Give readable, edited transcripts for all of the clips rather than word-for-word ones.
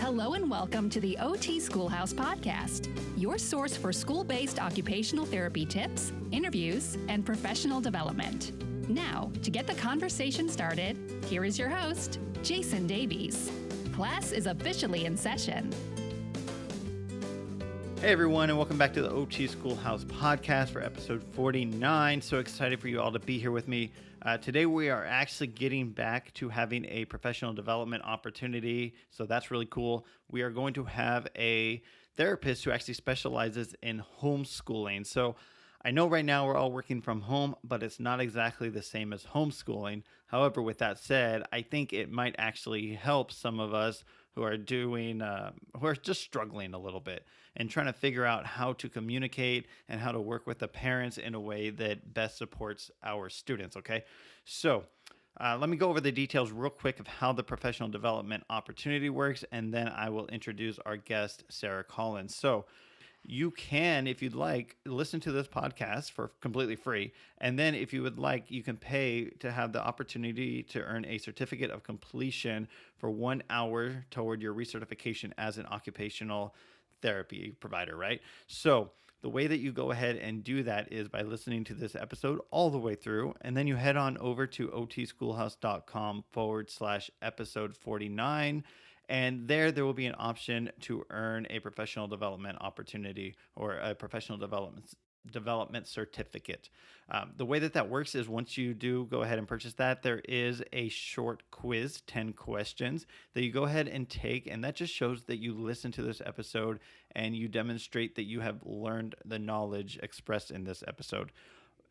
Hello and welcome to the OT Schoolhouse podcast, your source for school-based occupational therapy tips, interviews, and professional development. Now, to get the conversation started, here is your host, Jayson Davies. Class is officially in session. Hey everyone, and welcome back to the OT Schoolhouse podcast for episode 49. So excited for you all to be here with me. Today we are actually getting back to having a professional development opportunity. So that's really cool. We are going to have a therapist who actually specializes in homeschooling. So I know right now we're all working from home, but it's not exactly the same as homeschooling. However, with that said, I think it might actually help some of us who are who are just struggling a little bit and trying to figure out how to communicate and how to work with the parents in a way that best supports our students. Okay, so let me go over the details real quick of how the professional development opportunity works, and then I will introduce our guest, Sarah Collins. So you can, if you'd like, listen to this podcast for completely free. And then if you would like, you can pay to have the opportunity to earn a certificate of completion for 1 hour toward your recertification as an occupational therapy provider, right? So the way that you go ahead and do that is by listening to this episode all the way through, and then you head on over to otschoolhouse.com/episode 49. And there will be an option to earn a professional development opportunity or a professional development certificate. The way that works is once you do go ahead and purchase that, there is a short quiz, 10 questions that you go ahead and take. And that just shows that you listen to this episode and you demonstrate that you have learned the knowledge expressed in this episode.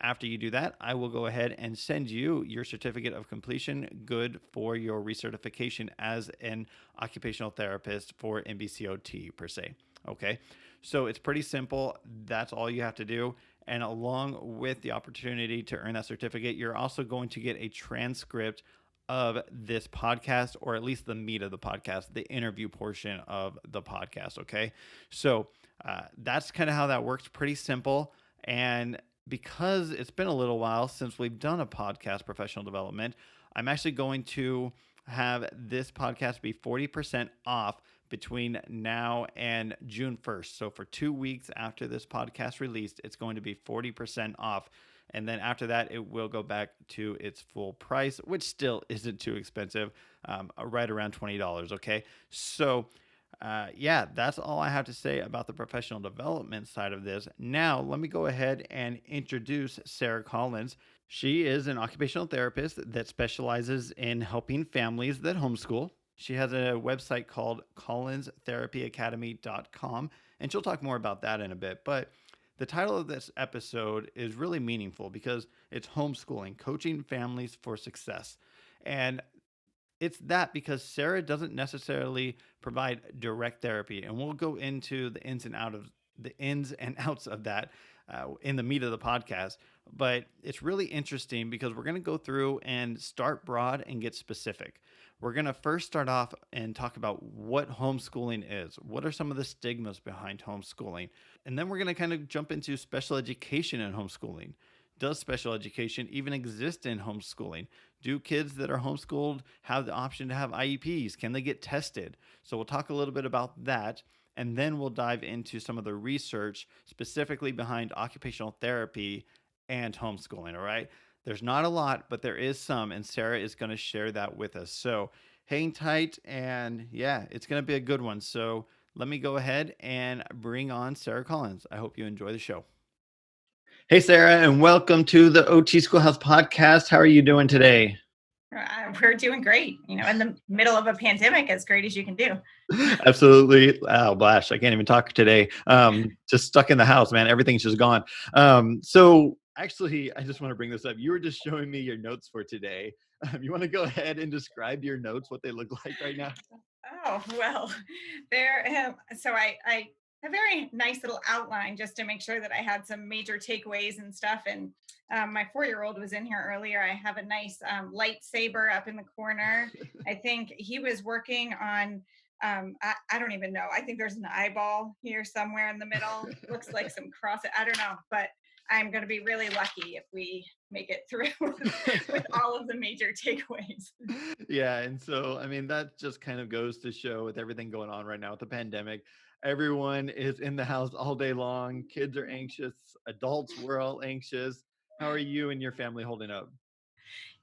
After you do that, I will go ahead and send you your certificate of completion, good for your recertification as an occupational therapist for NBCOT per se. Okay, so it's pretty simple. That's all you have to do. And along with the opportunity to earn that certificate, you're also going to get a transcript of this podcast, or at least the meat of the podcast, the interview portion of the podcast. Okay, so that's kind of how that works. Pretty simple. And because it's been a little while since we've done a podcast professional development, I'm actually going to have this podcast be 40% off between now and June 1st. So for 2 weeks after this podcast released, it's going to be 40% off. And then after that, it will go back to its full price, which still isn't too expensive, right around $20. Okay. So that's all I have to say about the professional development side of this. Now, let me go ahead and introduce Sarah Collins. She is an occupational therapist that specializes in helping families that homeschool. She has a website called collinstherapyacademy.com, and she'll talk more about that in a bit. But the title of this episode is really meaningful because it's homeschooling, coaching families for success. And it's that because Sarah doesn't necessarily provide direct therapy, and we'll go into the ins and outs of that in the meat of the podcast. But it's really interesting because we're going to go through and start broad and get specific. We're going to first start off and talk about what homeschooling is. What are some of the stigmas behind homeschooling? And then we're going to kind of jump into special education in homeschooling. Does special education even exist in homeschooling? Do kids that are homeschooled have the option to have IEPs? Can they get tested? So we'll talk a little bit about that, and then we'll dive into some of the research specifically behind occupational therapy and homeschooling, all right? There's not a lot, but there is some, and Sarah is going to share that with us. So hang tight, and it's going to be a good one. So let me go ahead and bring on Sarah Collins. I hope you enjoy the show. Hey, Sarah, and welcome to the OT Schoolhouse podcast. How are you doing today? We're doing great. In the middle of a pandemic, as great as you can do. Absolutely. Oh, gosh, I can't even talk today. Just stuck in the house, man. Everything's just gone. So actually, I just want to bring this up. You were just showing me your notes for today. You want to go ahead and describe your notes, what they look like right now? Oh, well, so I a very nice little outline just to make sure that I had some major takeaways and stuff. And my 4-year-old was in here earlier. I have a nice lightsaber up in the corner. I think he was working on, I don't even know. I think there's an eyeball here somewhere in the middle. Looks like some cross. I don't know. But I'm going to be really lucky if we make it through with all of the major takeaways. Yeah. And so, I mean, that just kind of goes to show with everything going on right now with the pandemic, everyone is in the house all day long. Kids are anxious. Adults were all anxious. How are you and your family holding up?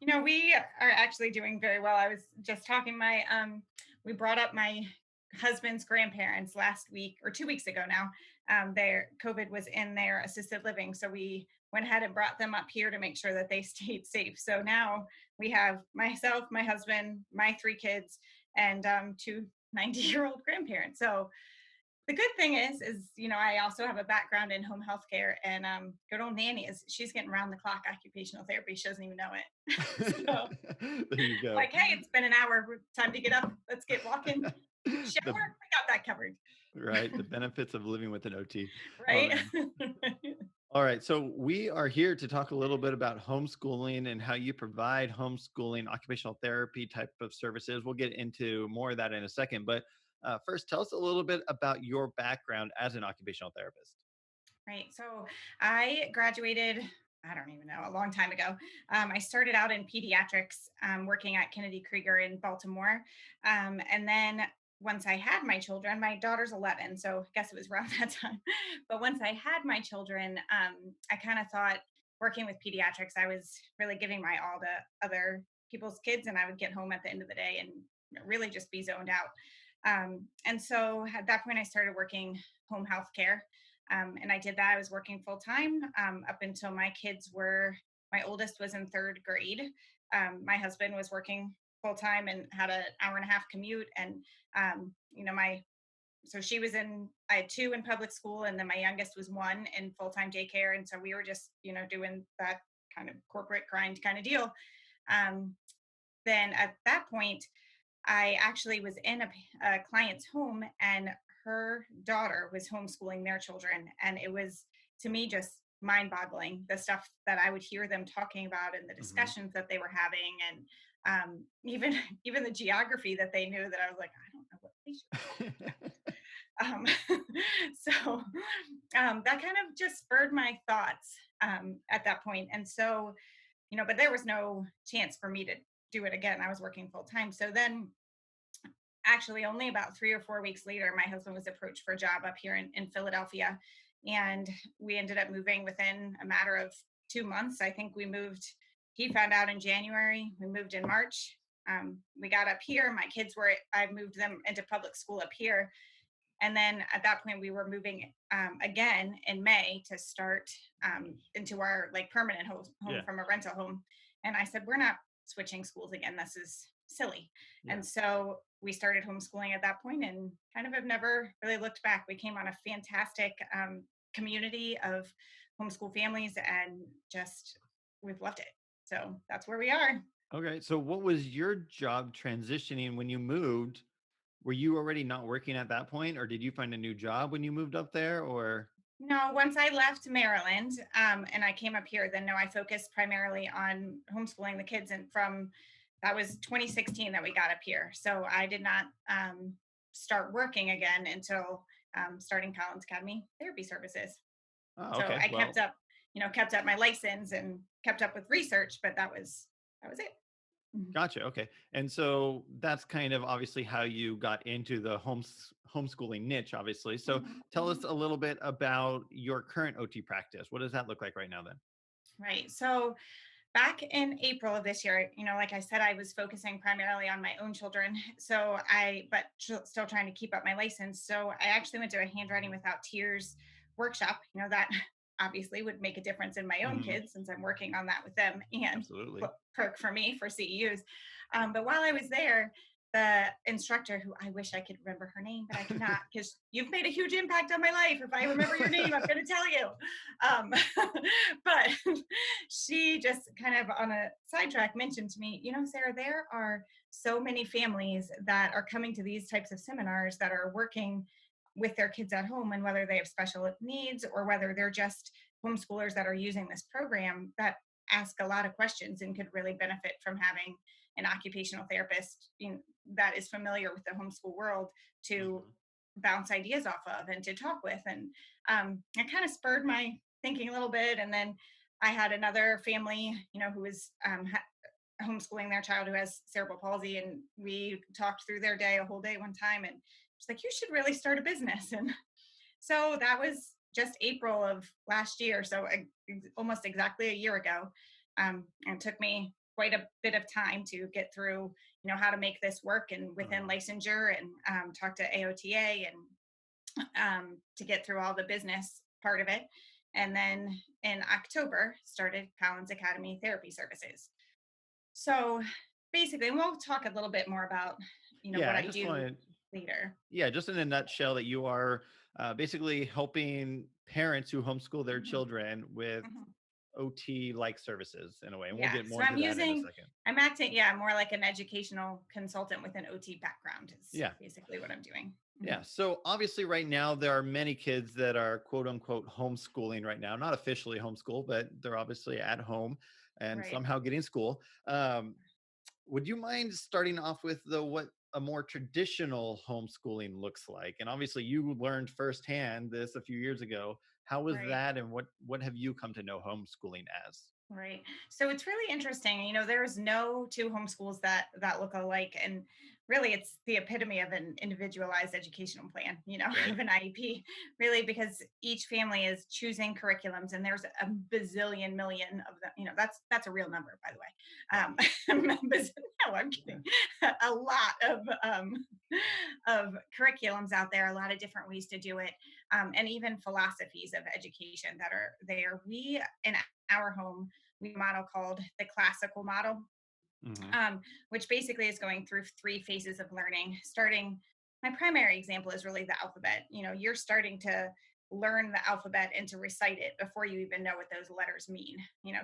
We are actually doing very well. I was just talking we brought up my husband's grandparents last week or 2 weeks ago now. Their COVID was in their assisted living. So we went ahead and brought them up here to make sure that they stayed safe. So now we have myself, my husband, my 3 kids, and two 90-year-old grandparents. So the good thing is, I also have a background in home health care, and good old Nanny she's getting round the clock occupational therapy. She doesn't even know it. So There you go. like, hey, it's been an hour. Time to get up. Let's get walking. Shower. The We got that covered. right, the benefits of living with an OT. Oh Right. man. All right, so we are here to talk a little bit about homeschooling and how you provide homeschooling, occupational therapy type of services. We'll get into more of that in a second, but first, tell us a little bit about your background as an occupational therapist. Right. So I graduated, I don't even know, a long time ago. I started out in pediatrics, working at Kennedy Krieger in Baltimore. And then once I had my children, my daughter's 11, so I guess it was around that time. But once I had my children, I kind of thought working with pediatrics, I was really giving my all to other people's kids, and I would get home at the end of the day and really just be zoned out. And so at that point, I started working home health care. And I did that. I was working full time up until my oldest was in 3rd grade. My husband was working full time and had an hour and a half commute. And, so I had 2 in public school, and then my youngest was 1 in full time daycare. And so we were just, doing that kind of corporate grind kind of deal. Um, then at that point, I actually was in a client's home, and her daughter was homeschooling their children. And it was, to me, just mind boggling, the stuff that I would hear them talking about and the Mhm. discussions that they were having. And even, even the geography that they knew, that I was like, I don't know what they should. So that kind of just spurred my thoughts at that point. And so, but there was no chance for me to do it again. I was working full time. So then, actually, only about 3 or 4 weeks later, my husband was approached for a job up here in Philadelphia. And we ended up moving within a matter of 2 months. I think we moved, he found out in January, we moved in March. We got up here. I moved them into public school up here. And then at that point, we were moving again in May to start into our like permanent home Yeah. from a rental home. And I said, we're not switching schools again. This is silly. Yeah. And so we started homeschooling at that point, and kind of have never really looked back. We came on a fantastic community of homeschool families, and just we've loved it. So that's where we are. Okay. So, what was your job transitioning when you moved? Were you already not working at that point, or did you find a new job when you moved up there? Or No, once I left Maryland, and I came up here, then no, I focused primarily on homeschooling the kids. And that was 2016 that we got up here. So I did not start working again until starting Collins Academy Therapy Services. oh, So okay. I Well, kept up my license and kept up with research, but that was it. Mhm. gotcha. Okay. And so that's kind of obviously how you got into the homeschooling niche, obviously. So Mhm, tell us mhm. a little bit about your current OT practice. What does that look like right now then? Right. So back in April of this year, like I said, I was focusing primarily on my own children. Still trying to keep up my license. So I actually went to a Handwriting Without Tears workshop, that obviously would make a difference in my own Hmm. kids, since I'm working on that with them, and Absolutely. perk for me for CEUs. But while I was there, the instructor, who I wish I could remember her name, but I cannot, because you've made a huge impact on my life. If I remember your name, I'm going to tell you. Um, but she just kind of on a sidetrack mentioned to me, Sarah, there are so many families that are coming to these types of seminars that are working with their kids at home, and whether they have special needs or whether they're just homeschoolers that are using this program, that ask a lot of questions and could really benefit from having an occupational therapist that is familiar with the homeschool world to Hmm. bounce ideas off of and to talk with. And it kind of spurred thinking a little bit. And then I had another family, who was homeschooling their child who has cerebral palsy, and we talked through their day, a whole day one time, and she's like, you should really start a business. And so that was just April of last year, so almost exactly a year ago. And it took me quite a bit of time to get through, how to make this work and within licensure, and talk to AOTA, and to get through all the business part of it. And then in October, started Collins Academy Therapy Services. So basically, and we'll talk a little bit more about, Yeah, what I I just do wanted, later. yeah, just in a nutshell, that you are basically helping parents who homeschool their Mhm, children with mhm. OT like services in a way. And we'll Yeah. get So more into that in a second. I'm acting, yeah, more like an educational consultant with an OT background is Yeah. basically what I'm doing. Mhm. Yeah. So obviously, right now, there are many kids that are quote unquote homeschooling right now, not officially homeschool, but they're obviously at home and Right. somehow getting school. Um, would you mind starting off with what a more traditional homeschooling looks like? And obviously, you learned firsthand this a few years ago. How was Right. that, and what have you come to know homeschooling as? Right. So it's really interesting. There's no two homeschools that look alike, and really, it's the epitome of an individualized educational plan. Right. Of an IEP, really, because each family is choosing curriculums, and there's a bazillion million of them. That's a real number, by the way. Wow. No, I'm kidding. A lot of curriculums out there, a lot of different ways to do it, and even philosophies of education that are there. We in our home, we model called the classical model, Hmm. um, which basically is going through three phases of learning. Starting, my primary example is really the alphabet. You're starting to learn the alphabet and to recite it before you even know what those letters mean.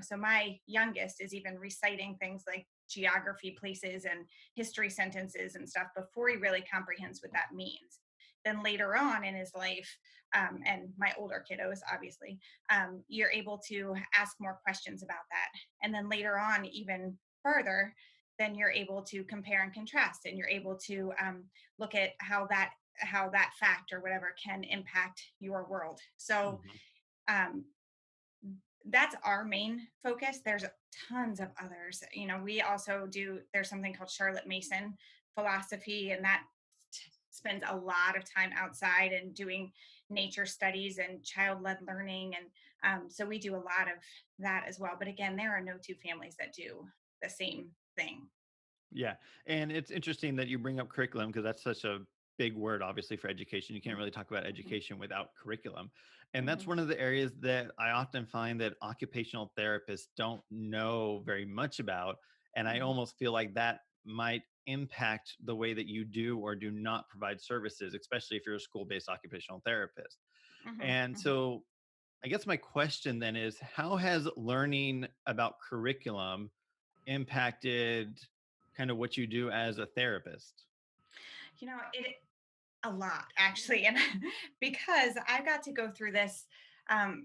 So my youngest is even reciting things like geography, places, and history sentences and stuff before he really comprehends what that means. Then later on in his life, and my older kiddos, obviously, you're able to ask more questions about that. And then later on, even further, then you're able to compare and contrast, and you're able to look at how that fact or whatever can impact your world. So Hmm. um, that's our main focus. There's tons of others. We also do, there's something called Charlotte Mason philosophy, and that spends a lot of time outside and doing nature studies and child-led learning. And so we do a lot of that as well. But again, there are no two families that do the same thing. Yeah. And it's interesting that you bring up curriculum, because that's such a big word, obviously, for education. You can't really talk about Mhm, education without curriculum. And that's mhm, one of the areas that I often find that occupational therapists don't know very much about. And I mhm, almost feel like that might impact the way that you do or do not provide services, especially if you're a school based occupational therapist. mhm, And mhm. so I guess my question then is, how has learning about curriculum impacted kind of what you do as a therapist? It a lot actually, and because I got to go through this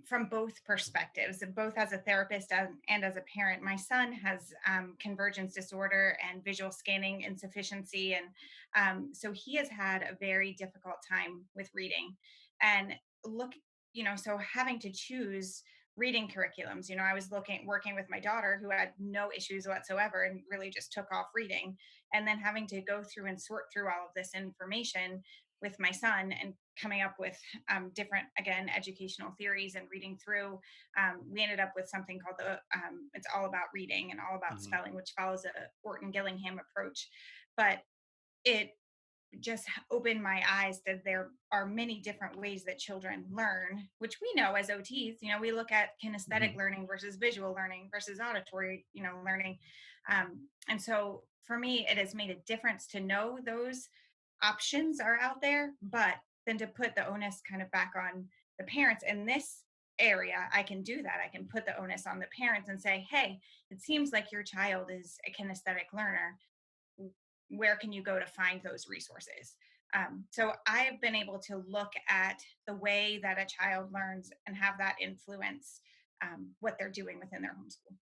from both perspectives, both as a therapist and as a parent. My son has convergence disorder and visual scanning insufficiency, and so he has had a very difficult time with reading. And look, so having to choose reading curriculums, I was working with my daughter who had no issues whatsoever and really just took off reading, and then having to go through and sort through all of this information with my son, and coming up with different, again, educational theories and reading through. We ended up with something called it's all about reading and all about Mhm. spelling, which follows a Orton Gillingham approach. But it just opened my eyes that there are many different ways that children learn, which we know as OTs. We look at kinesthetic Mhm. learning versus visual learning versus auditory, learning. And so for me, it has made a difference to know those options are out there, but then to put the onus kind of back on the parents in this area. I can do that. I can put the onus on the parents and say, hey, it seems like your child is a kinesthetic learner. Where can you go to find those resources? So I have been able to look at the way that a child learns and have that influence what they're doing within their homeschool.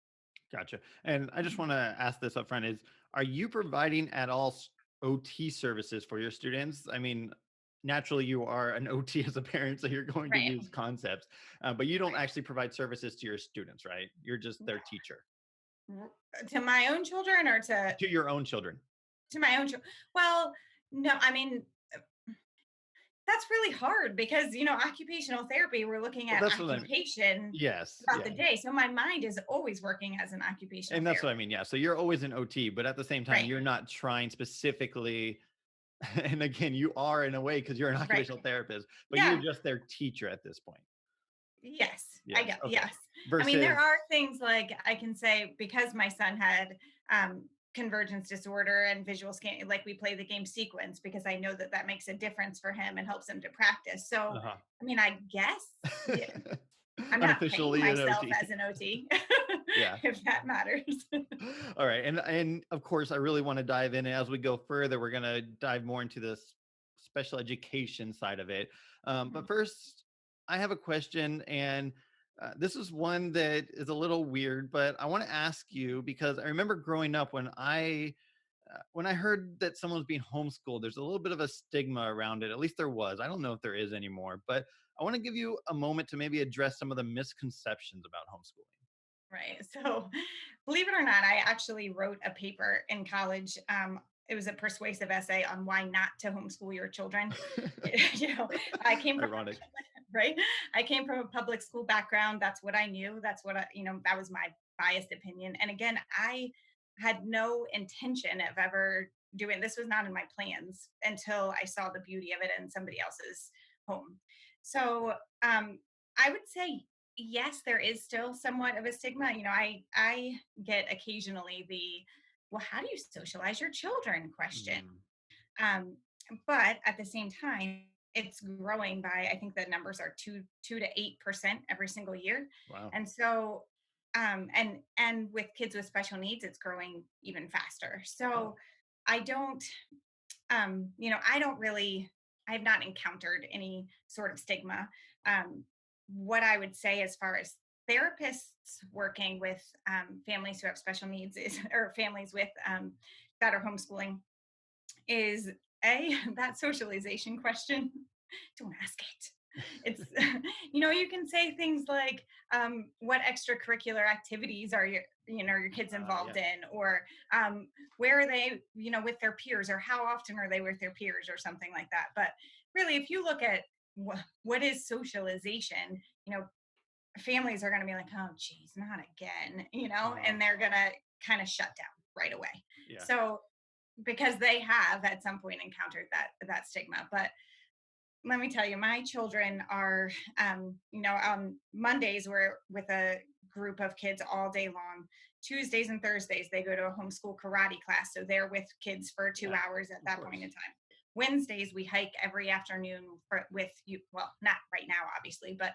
Gotcha. And I just Mhm. want to ask this up front: is, are you providing at all OT services for your students? I mean, naturally you are an OT as a parent, so you're going to Right. use concepts, but you don't Right. actually provide services to your students, right? You're just their teacher To my own children or to your own children. to my own children. Well, no, I mean, that's really hard because, occupational therapy, we're looking Well, at that's what I mean. occupation Yes, throughout the yeah. day. So my mind is always working as an occupational And that's what I therapist. mean. Yeah. So you're always an OT, but at the same time, Right. you're not trying specifically. And again, you are in a way because you're an Right. occupational therapist, but you're Yeah. just their teacher at this point. Yes. I Yes. get, Okay. yes. I mean, there Versus, are things like I can say because my son had convergence disorder and visual scan, like we play the game sequence because I know that that makes a difference for him and helps him to practice. So, uh-huh. I mean, I guess, yeah, I'm not paying Unofficially an myself OT. as an OT, Yeah. if that matters. All right. And of course, I really want to dive in. And as we go further, we're going to dive more into this special education side of it. But Mhm. first, I have a question. And this is one that is a little weird, but I want to ask you because I remember growing up when I heard that someone was being homeschooled, there's a little bit of a stigma around it. At least there was. I don't know if there is anymore, but I want to give you a moment to maybe address some of the misconceptions about homeschooling. Right. So, believe it or not, I actually wrote a paper in college. It was a persuasive essay on why not to homeschool your children. you know, I came from Ironic. right. I came from a public school background. That's what I knew. That's what that was my biased opinion. And again, I had no intention of ever doing this. Was not in my plans until I saw the beauty of it in somebody else's home. So, I would say yes, there is still somewhat of a stigma. I get occasionally the, well, how do you socialize your children question. Mm, Um, but at the same time, it's growing by, I think the numbers are 2 to 8% every single year. wow. And so and with kids with special needs, it's growing even faster. Oh, So I don't I don't really, I have not encountered any sort of stigma. Um, what I would say as far as therapists working with families who have special needs is, or families with that are homeschooling is a that socialization question. Don't ask it. It's you can say things like what extracurricular activities are your kids yeah. involved in, or where are they with their peers, or how often are they with their peers, or something like that. But really, if you look at what is socialization, families are going to be like, oh geez, not again, Uh-huh. and they're going to kind of shut down right away. Yeah. So because they have at some point encountered that stigma. But let me tell you, my children are, on Mondays we're with a group of kids all day long. Tuesdays and Thursdays they go to a homeschool karate class, so they're with kids for two Yeah. hours at Of that point in course. time. Wednesdays we hike every afternoon with you. Well, not right now, obviously, but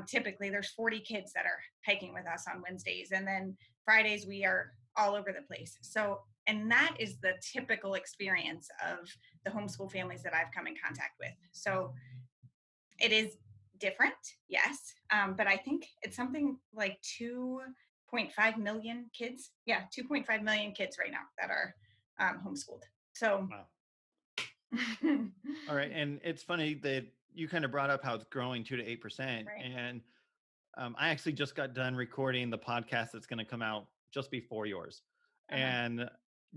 typically there's 40 kids that are hiking with us on Wednesdays, and then Fridays we are all over the place. So, and that is the typical experience of the homeschool families that I've come in contact with. So it is different, yes, but I think it's something like 2.5 million kids. Yeah, 2.5 million kids right now that are homeschooled. So, Wow. All right. And it's funny that you kind of brought up how it's growing 2 to 8%. right. And I actually just got done recording the podcast that's going to come out just before yours. Uh-huh. And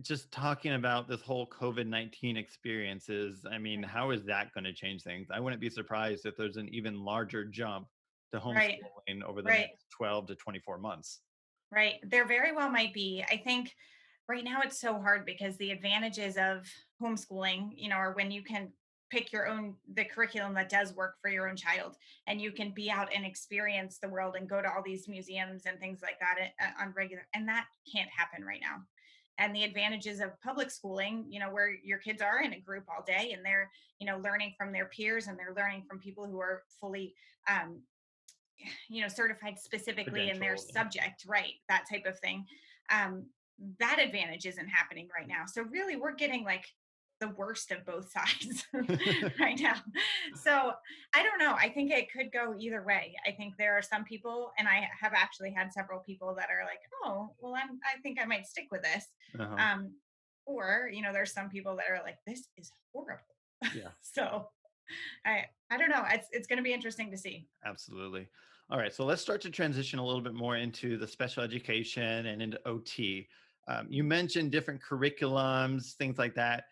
just talking about this whole COVID-19 experiences, I mean, Right. how is that going to change things? I wouldn't be surprised if there's an even larger jump to Right. homeschooling over the Right. next 12 to 24 months. Right. There very well might be. I think right now it's so hard because the advantages of homeschooling, are when you can pick your own the curriculum that does work for your own child, and you can be out and experience the world and go to all these museums and things like that on regular, and that can't happen right now. And the advantages of public schooling, where your kids are in a group all day and they're, learning from their peers, and they're learning from people who are fully um, certified specifically in their Credentialed. And subject, right? That type of thing. Um, that advantage isn't happening right now. So really, we're getting like the worst of both sides right now. So I don't know. I think it could go either way. I think there are some people, and I have actually had several people that are like, "Oh, well, I think I might stick with this," uh-huh. um, or there's some people that are like, "This is horrible." Yeah. So I don't know. It's going to be interesting to see. Absolutely. All right. So let's start to transition a little bit more into the special education and into OT. You mentioned different curriculums, things like that.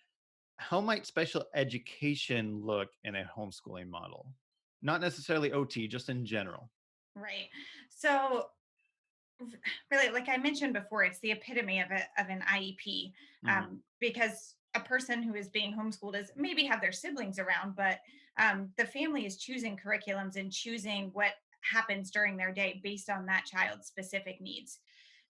How might special education look in a homeschooling model? Not necessarily OT, just in general. Right. So really, like I mentioned before, it's the epitome of an IEP, Mhm. because a person who is being homeschooled is maybe have their siblings around, but the family is choosing curriculums and choosing what happens during their day based on that child's specific needs.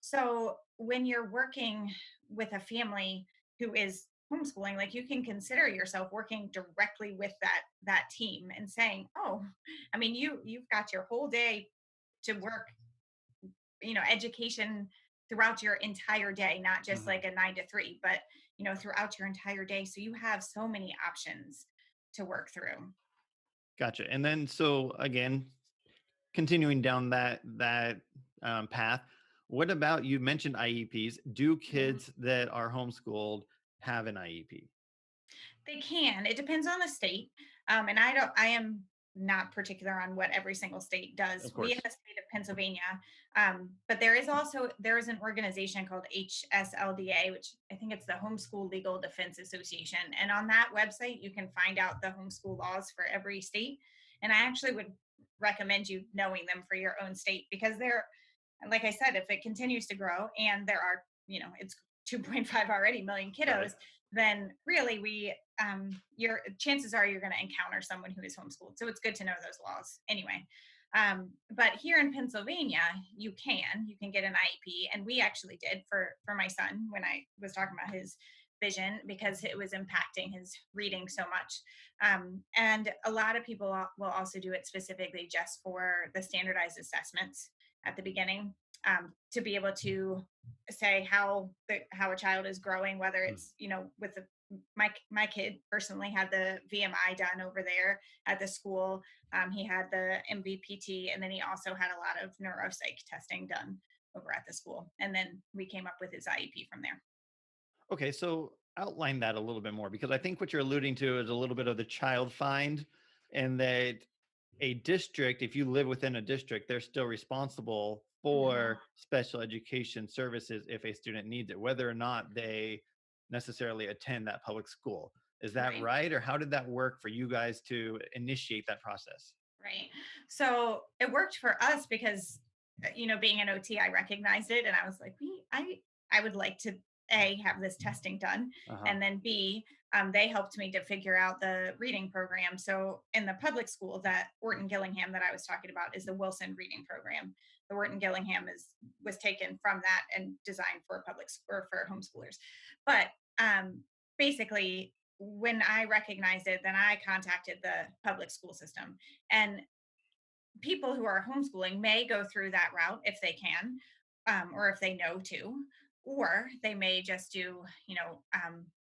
So when you're working with a family who is homeschooling, like you can consider yourself working directly with that team and saying, oh, I mean, you've got your whole day to work, education throughout your entire day, not just Mhm. like a 9 to 3, but throughout your entire day, so you have so many options to work through. Gotcha. And then, so again, continuing down that path, what about, you mentioned IEPs? Do Mhm. kids that are homeschooled have an IEP? They can. It depends on the state. And I am not particular on what every single state does. Of We in course. the state of Pennsylvania, but there is an organization called HSLDA, which I think it's the Homeschool Legal Defense Association. And on that website, you can find out the homeschool laws for every state. And I actually would recommend you knowing them for your own state, because they're, like I said, if it continues to grow and there are, it's 2.5 already million Right. kiddos, then really your chances are you're going to encounter someone who is homeschooled. So it's good to know those laws anyway. But here in Pennsylvania, you can get an IEP, and we actually did for my son when I was talking about his vision, because it was impacting his reading so much. And a lot of people will also do it specifically just for the standardized assessments at the beginning, to be able to say how a child is growing, whether Mm. it's with my kid personally had the VMI done over there at the school. He had the MVPT, and then he also had a lot of neuropsych testing done over at the school. And then we came up with his IEP from there. Okay, so outline that a little bit more, because I think what you're alluding to is a little bit of the child find, and that a district, if you live within a district, they're still responsible Mhm. for special education services if a student needs it, whether or not they necessarily attend that public school. Is that Right. right? Or how did that work for you guys to initiate that process? Right. So it worked for us because, being an OT, I recognized it, and I was like, I would like to A, have this testing done, Uh-huh. and then B, they helped me to figure out the reading program. So in the public school, that Orton Gillingham that I was talking about is the Wilson reading program. The Orton Gillingham was taken from that and designed for or for homeschoolers. But basically, when I recognized it, then I contacted the public school system. And people who are homeschooling may go through that route if they can, or if they know to, or they may just do,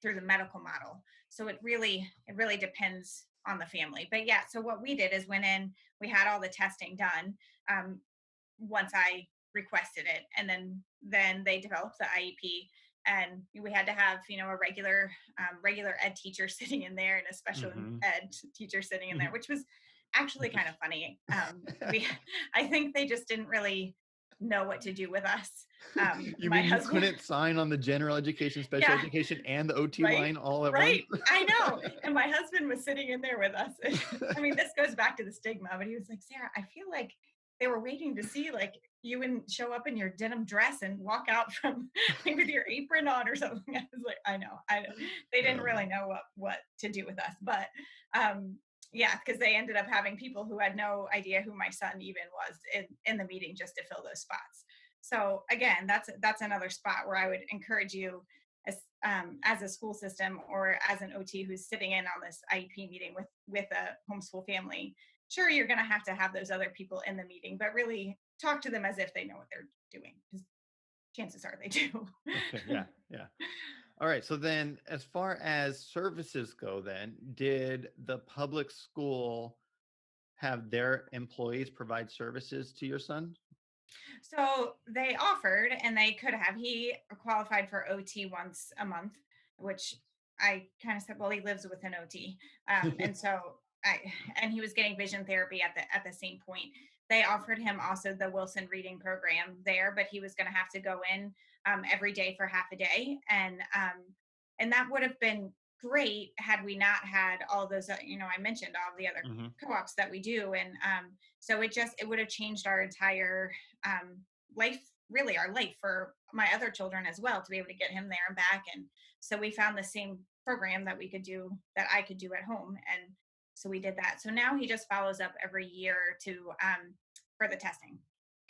through the medical model. So it really depends on the family. But yeah, so what we did is went in, we had all the testing done, um, once I requested it, and then they developed the IEP. And we had to have, a regular ed teacher sitting in there and a special Hmm. ed teacher sitting in there, which was actually kind of funny. We I think they just didn't really know what to do with us. You My mean you husband, couldn't sign on the general education, special yeah, education, and the OT right, line all at once? right. I know. And my husband was sitting in there with us. I mean, this goes back to the stigma, but he was like, Sarah, I feel like they were waiting to see like you and show up in your denim dress and walk out from like, with your apron on or something. I was like, I know. They didn't Um, really know what to do with us. But um yeah, because they ended up having people who had no idea who my son even was in the meeting just to fill those spots. So again, that's another spot where I would encourage you as a school system or as an OT who's sitting in on this IEP meeting with a homeschool family. Sure, you're going to have those other people in the meeting, but really talk to them as if they know what they're doing, because chances are they do. okay, yeah, yeah. All right. So then, as far as services go, then did the public school have their employees provide services to your son? So they offered, and they could have. He qualified for OT once a month, which I kind of said, well, he lives with an OT. And so and he was getting vision therapy at the same point. They offered him also the Wilson reading program there, but he was going to have to go in every day for half a day, and that would have been great had we not had all those. I mentioned all the other Hmm. co-ops that we do, and so it would have changed our entire life, really our life for my other children as well, to be able to get him there and back. And so we found the same program that I could do at home, and so we did that. So now he just follows up every year to for the testing.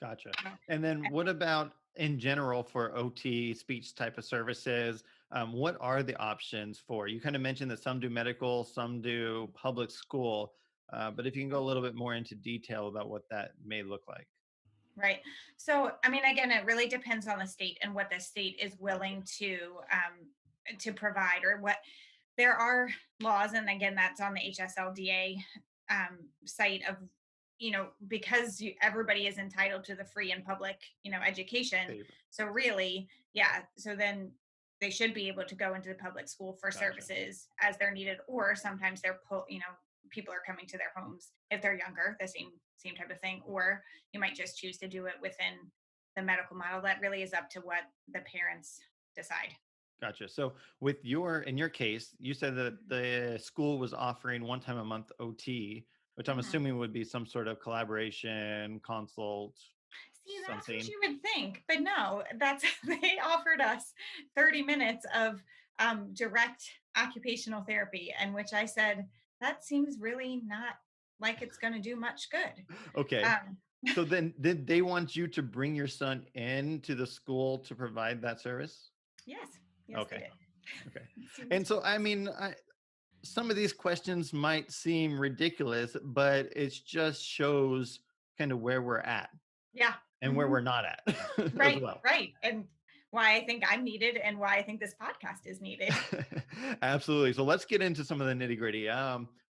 Gotcha. So, And then what about in general for OT speech type of services? What are the options for? You kind of mentioned that some do medical, some do public school, but if you can go a little bit more into detail about what that may look like. right. So, I mean, again, it really depends on the state and what the state is Gotcha. willing to provide, or what there are laws. And again, that's on the HSLDA site of, because everybody is entitled to the free and public, education. Favor. So really, yeah. So then they should be able to go into the public school for Gotcha. services as they're needed, or sometimes people are coming to their homes if they're younger, the same type of thing, or you might just choose to do it within the medical model. That really is up to what the parents decide. Gotcha. So in your case, you said that the school was offering one time a month OT, which I'm Mhm. assuming would be some sort of collaboration, consult, See, that's what something. you would think, but no, that's they offered us 30 minutes of direct occupational therapy, and which I said that seems really not like it's going to do much good. Okay. Um, So then did they want you to bring your son into the school to provide that service? yes, yes, they Okay. did. Okay. It seems And so, I mean, some of these questions might seem ridiculous, but it just shows kind of where we're at yeah. and where Mhm. we're not at as Right, well. right, and why I think I'm needed, and why I think this podcast is needed. Absolutely. So let's get into some of the nitty gritty.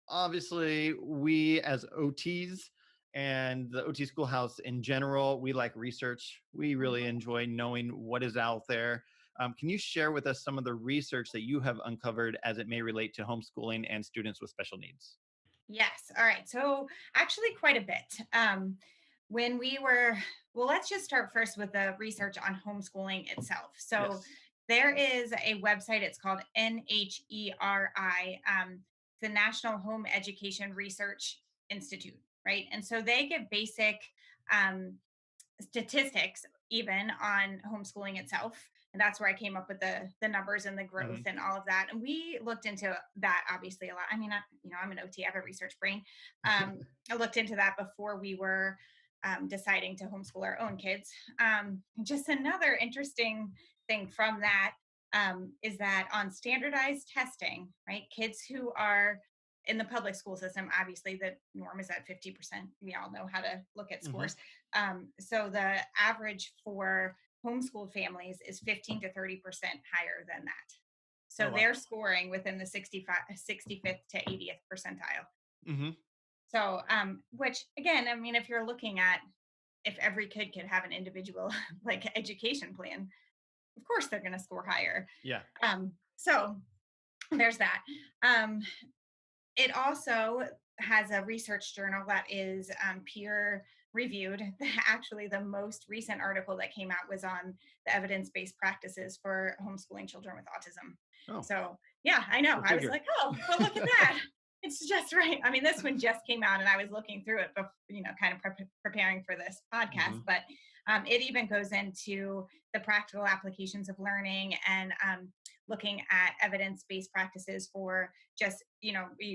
Obviously, we as OTs and the OT Schoolhouse in general, we like research. We really Mhm. enjoy knowing what is out there. Can you share with us some of the research that you have uncovered as it may relate to homeschooling and students with special needs? Yes. All right. So actually, quite a bit. When we were, well, let's just start first with the research on homeschooling itself. So Yes. there is a website. It's called NHERI, the National Home Education Research Institute, right? And so they give basic um, statistics even on homeschooling itself, and that's where I came up with the numbers and the growth Hmm. and all of that. And we looked into that obviously a lot. I mean, I'm an OT, I have a research brain. I looked into that before we were deciding to homeschool our own kids. Just another interesting thing from that is that on standardized testing, right, kids who are in the public school system, obviously the norm is at 50%. We all know how to look at Hmm. scores. So the average for homeschooled families is 15 to 30% higher than that. Oh, So wow. they're scoring within the 65th to 80th percentile. Hmm. So, which again, I mean, if you're looking at if every kid could have an individual like education plan, of course they're going to score higher. Yeah. So there's that. Um, it also has a research journal that is peer reviewed. Actually, the most recent article that came out was on the evidence-based practices for homeschooling children with autism. Oh, So yeah, I know. go I was figure. like, oh, well, look at that. It's just right. I mean, this one just came out, and I was looking through it, kind of preparing for this podcast. Hmm. But it even goes into the practical applications of learning, and looking at evidence-based practices for just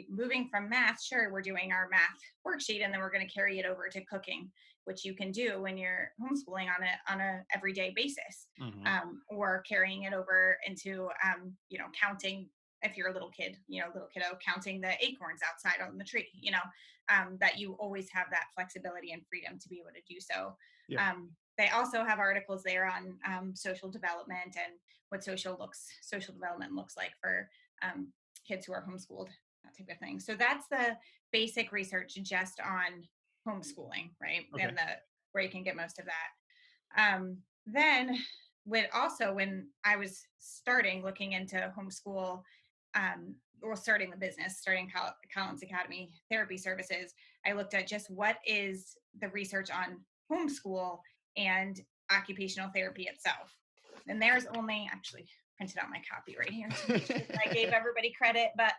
moving from math. Sure, we're doing our math worksheet, and then we're going to carry it over to cooking, which you can do when you're homeschooling on a everyday basis, Hmm. or carrying it over into counting. If you're a little kid, little kiddo, counting the acorns outside on the tree, that you always have that flexibility and freedom to be able to do so. Yeah. They also have articles there on social development and what social development looks like for kids who are homeschooled, that type of thing. So that's the basic research just on homeschooling, right? Okay. And the where you can get most of that. Then when I was starting looking into homeschool starting the business, starting Collins Academy Therapy Services, I looked at just what is the research on homeschool and occupational therapy itself. And there's only actually printed out my copy right here to make sure that I gave everybody credit, but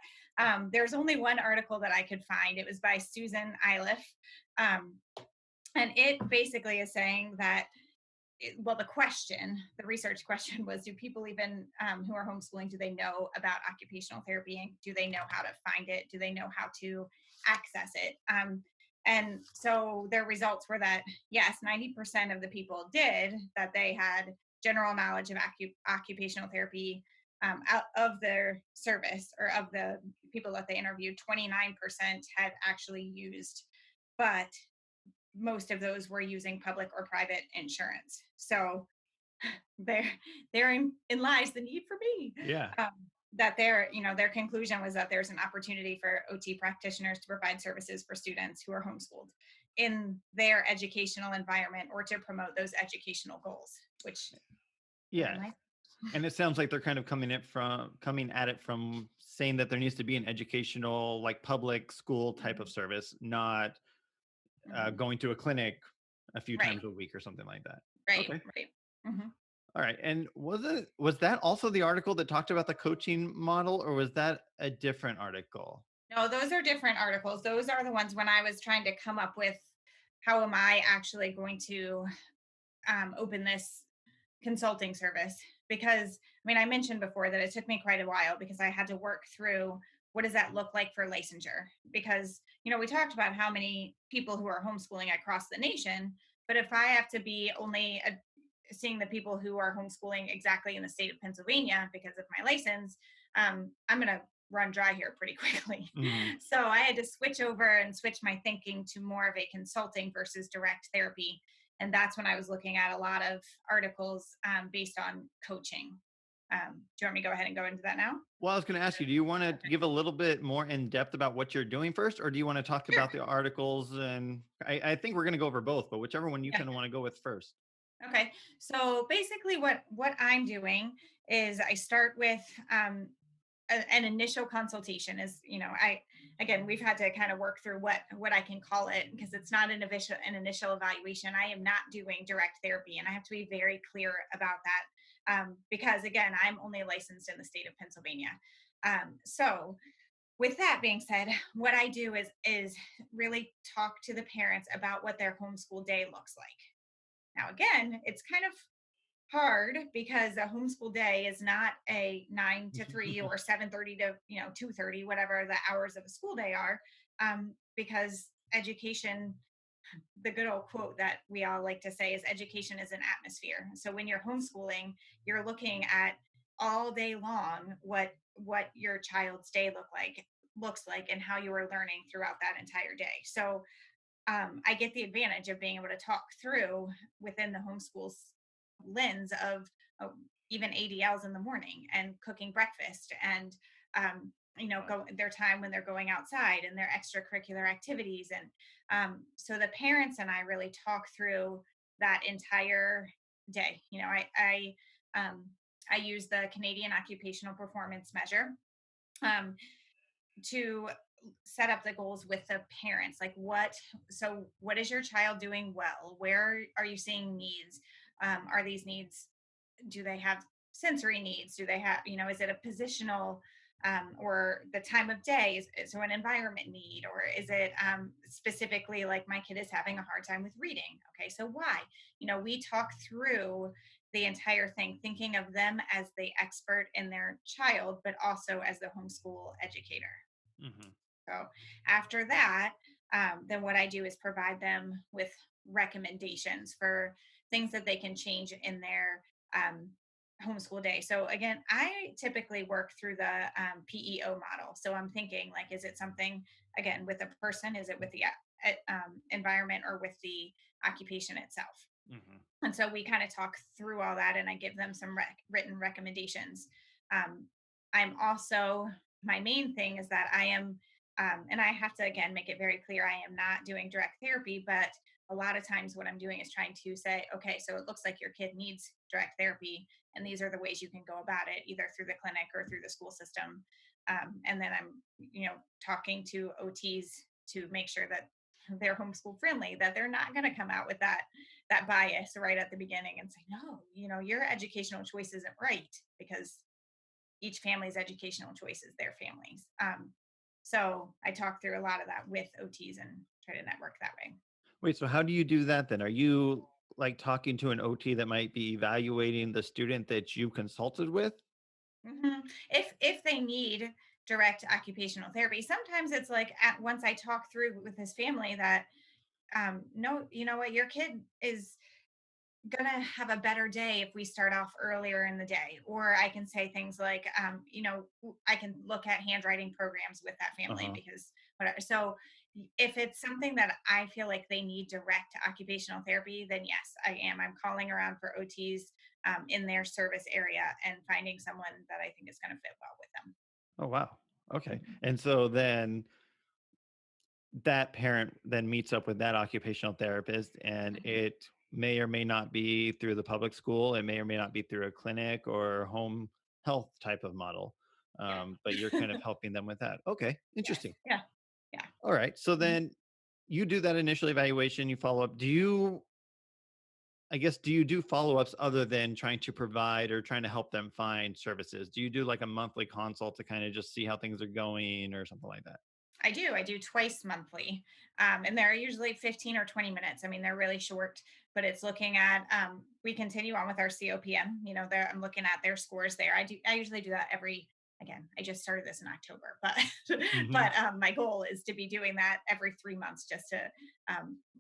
there's only one article that I could find. It was by Susan Iliff. And it basically is saying that the research question was, do people even who are homeschooling, do they know about occupational therapy? And do they know how to find it? Do they know how to access it? And so their results were that, yes, 90% of the people did, that they had general knowledge of occupational therapy out of their service, or of the people that they interviewed, 29% had actually used, but most of those were using public or private insurance. So therein lies the need for me. Yeah. That their conclusion was that there's an opportunity for OT practitioners to provide services for students who are homeschooled in their educational environment, or to promote those educational goals, which Yeah. And it sounds like they're kind of coming at it from saying that there needs to be an educational, like public school type of service, not going to a clinic a few times a week or something like that. Right. Okay. Right. Mm-hmm. All right. And was that also the article that talked about the coaching model, or was that a different article? No, those are different articles. Those are the ones when I was trying to come up with, how am I actually going to open this consulting service? Because I mentioned before that it took me quite a while, because I had to work through, what does that look like for licensure? Because we talked about how many people who are homeschooling across the nation, but if I have to be only seeing the people who are homeschooling exactly in the state of Pennsylvania because of my license, I'm going to run dry here pretty quickly. Mhm. So I had to switch over and switch my thinking to more of a consulting versus direct therapy. And that's when I was looking at a lot of articles based on coaching. Do you want me to go ahead and go into that now? Well, I was going to ask you, do you want to give a little bit more in depth about what you're doing first, or do you want to talk Sure. about the articles? And I think we're going to go over both, but whichever one you Yeah. kind of want to go with first. Okay. So basically what I'm doing is I start with an initial consultation. Is we've had to kind of work through what I can call it, because it's not an initial evaluation. I am not doing direct therapy, and I have to be very clear about that, because again, I'm only licensed in the state of Pennsylvania. So with that being said, what I do is really talk to the parents about what their homeschool day looks like. Now, again, it's kind of hard, because a homeschool day is not a 9 to 3 or 7:30 to 2:30, whatever the hours of a school day are, because education, the good old quote that we all like to say is, education is an atmosphere. So when you're homeschooling, you're looking at all day long what your child's day looks like, and how you are learning throughout that entire day. So I get the advantage of being able to talk through within the homeschool lens of even ADLs in the morning, and cooking breakfast, and their time when they're going outside, and their extracurricular activities. And so the parents and I really talk through that entire day. I use the Canadian Occupational Performance Measure to set up the goals with the parents. Like, what is your child doing well? Where are you seeing needs? Are these needs, do they have sensory needs? Do they have, is it a positional, or the time of day? So an environment need, or is it specifically like, my kid is having a hard time with reading? Okay, so why? We talk through the entire thing, thinking of them as the expert in their child, but also as the homeschool educator. Mhm. So after that, then what I do is provide them with recommendations for things that they can change in their homeschool day. So again, I typically work through the PEO model. So I'm thinking, like, is it something, again, with a person? Is it with the environment, or with the occupation itself? Mhm. And so we kind of talk through all that, and I give them some written recommendations. I'm also, my main thing is that I am, and I have to, again, make it very clear, I am not doing direct therapy, but a lot of times what I'm doing is trying to say, okay, so it looks like your kid needs direct therapy, and these are the ways you can go about it, either through the clinic or through the school system. And then I'm, talking to OTs to make sure that they're homeschool friendly, that they're not going to come out with that bias right at the beginning and say, no, your educational choice isn't right, because each family's educational choice is their family's. So I talk through a lot of that with OTs and try to network that way. Wait, so how do you do that then? Are you like talking to an OT that might be evaluating the student that you consulted with? If they need direct occupational therapy, sometimes it's like once I talk through with his family that no, you know what, your kid is gonna have a better day if we start off earlier in the day. Or I can say things like, I can look at handwriting programs with that family, Uh-huh. because whatever. So if it's something that I feel like they need direct occupational therapy, then yes, I am. I'm calling around for OTs in their service area and finding someone that I think is going to fit well with them. Oh, wow. Okay. Mhm. And so then that parent then meets up with that occupational therapist, and Mhm. it may or may not be through the public school. It may or may not be through a clinic or home health type of model. Yeah. But you're kind of helping them with that. Okay. Yes. Interesting. Yeah. Yeah. All right. So Mhm. then you do that initial evaluation, you follow up. Do you do follow-ups other than trying to provide or trying to help them find services? Do you do like a monthly consult to kind of just see how things are going or something like that? I do. I do twice monthly. And they're usually 15 or 20 minutes. I mean, they're really short, but it's looking at, we continue on with our COPM. I'm looking at their scores there. I usually do that again, I just started this in October, but, Hmm. but my goal is to be doing that every 3 months, just to,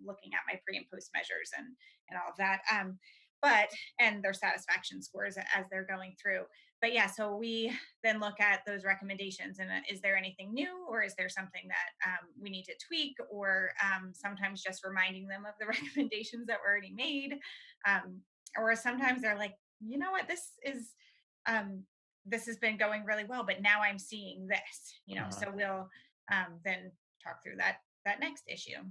looking at my pre and post measures and all of that. And their satisfaction scores as they're going through. But yeah, so we then look at those recommendations, and is there anything new, or is there something that we need to tweak, or sometimes just reminding them of the recommendations that were already made. um, or sometimes they're like, you know what, um, this has been going really well, but now I'm seeing this, Uh-huh. so we'll then talk through that next issue.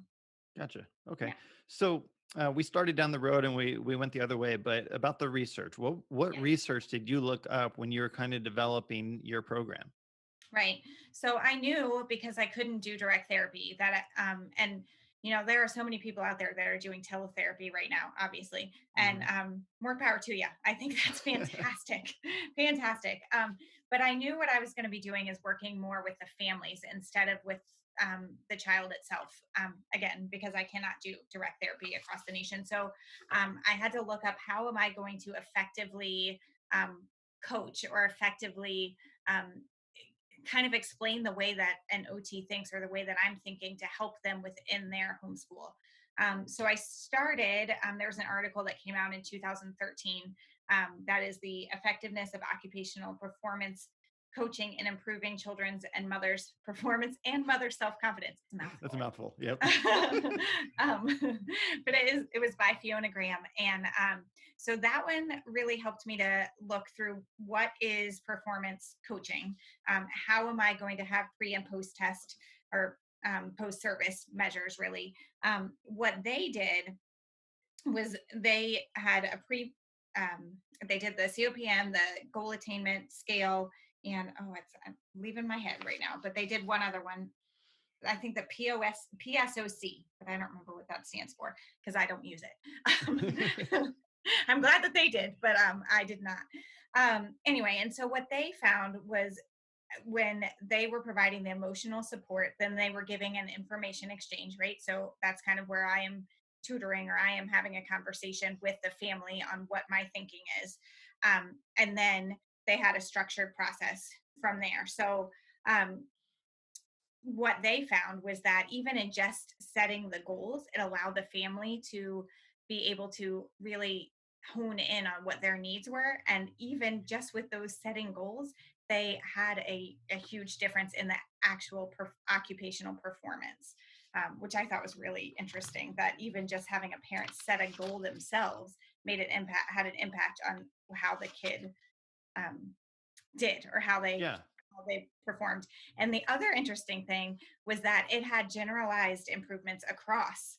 Gotcha. Okay. Yeah. So we started down the road and we went the other way, but about the research, what Yes. research did you look up when you were kind of developing your program? Right. So I knew, because I couldn't do direct therapy, that, and there are so many people out there that are doing teletherapy right now, obviously, and Hmm. more power to you. I think that's fantastic, fantastic. But I knew what I was going to be doing is working more with the families instead of with the child itself. Again, because I cannot do direct therapy across the nation, so I had to look up, how am I going to effectively um, coach, or effectively um, kind of explain the way that an OT thinks, or the way that I'm thinking, to help them within their homeschool. So I started, there's an article that came out in 2013, that is the effectiveness of occupational performance coaching in improving children's and mothers' performance and mother self-confidence. It's a That's a mouthful. mouthful. Yep. um, but it was by Fiona Graham, and so that one really helped me to look through, what is performance coaching, how am I going to have pre and post test, or post service measures, really. What they did was they had a they did the COPM, the goal attainment scale, and I'm leaving my head right now, but they did one other one. I think the PSOC, but I don't remember what that stands for, because I don't use it. I'm glad that they did, but I did not. Anyway, and so what they found was, when they were providing the emotional support, then they were giving an information exchange, right? So that's kind of where I am tutoring, or I am having a conversation with the family on what my thinking is. And then they had a structured process from there. So what they found was that, even in just setting the goals, it allowed the family to be able to really hone in on what their needs were. And even just with those setting goals, they had a huge difference in the actual occupational performance, which I thought was really interesting. That even just having a parent set a goal themselves had an impact on how the kid um, did, or Yeah. how they performed. And the other interesting thing was that it had generalized improvements across